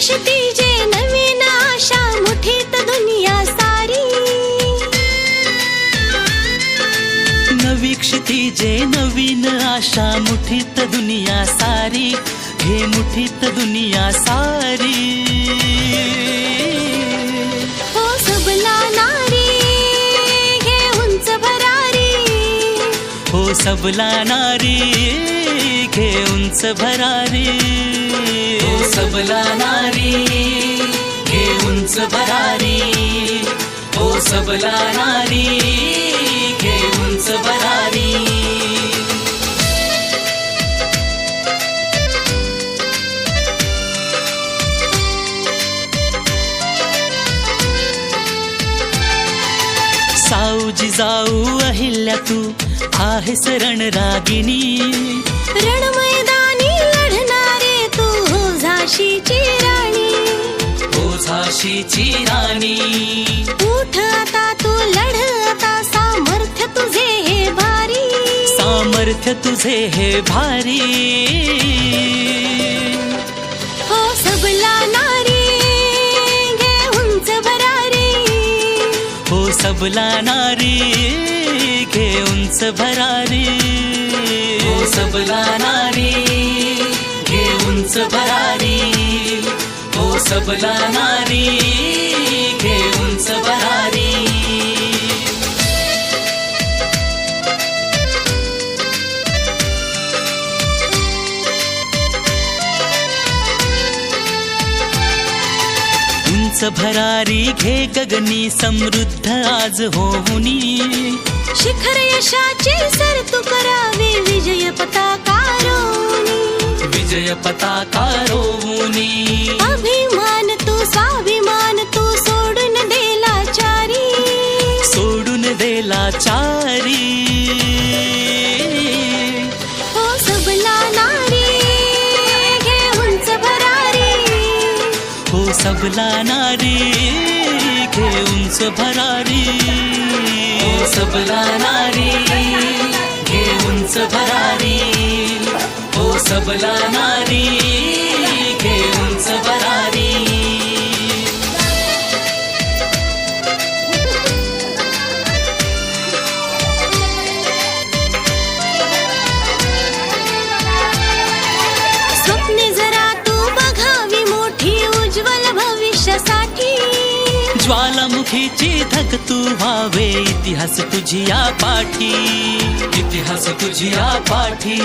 क्षितिजे नवीन आशा मुठीत दुनिया सारी, नवी क्षितिजे नवीन आशा मुठीत दुनिया सारी, घे मुठीत दुनिया सारी। हो सबला नारी घे उंच भरारी, हो सबला नारी घे उंच भरारी, हो सबला नारी घे उंच भरारी, हो सबला नारी घे उंच भरारी। साऊ जिजाऊ अहिल्या तू आहेस रणरागिणी, रण मैदानी लढणारे तू हो झाशीची राणी, हो झाशीची राणी। उठ आता तू लढ आता सामर्थ्य तुझे हे भारी, सामर्थ्य तुझे हे भारी। हो सबला नारी घे उंच भरारी, हो सबला नारी घे उंच भरारी, हो सबला नारी घे उंच भरारी, हो सबला नारी घे उंच भरारी। उंच भरारी घे गगनी समृद्ध आज होऊनी, शिखर यशाचे सर तू करावे विजय पताकारोनी, विजय पताकारोनी। अभिमान तू स्वाभिमान तू सोडून देला चारी, सोडून देला चारी। हो सबला नारी घे उंच भरारी, हो सबला नारी घे उंच भरारी, हो सबला नारी घे उंच भरारी, हो सबला नारी घे उंच भरारी। स्वप्ने जरा तू बघावी मोठी उज्ज्वल भविष्यासाठी, ज्वालामुखीची धग तू व्हावे इतिहास तुझिया पाठी, इतिहास तुझिया पाठी।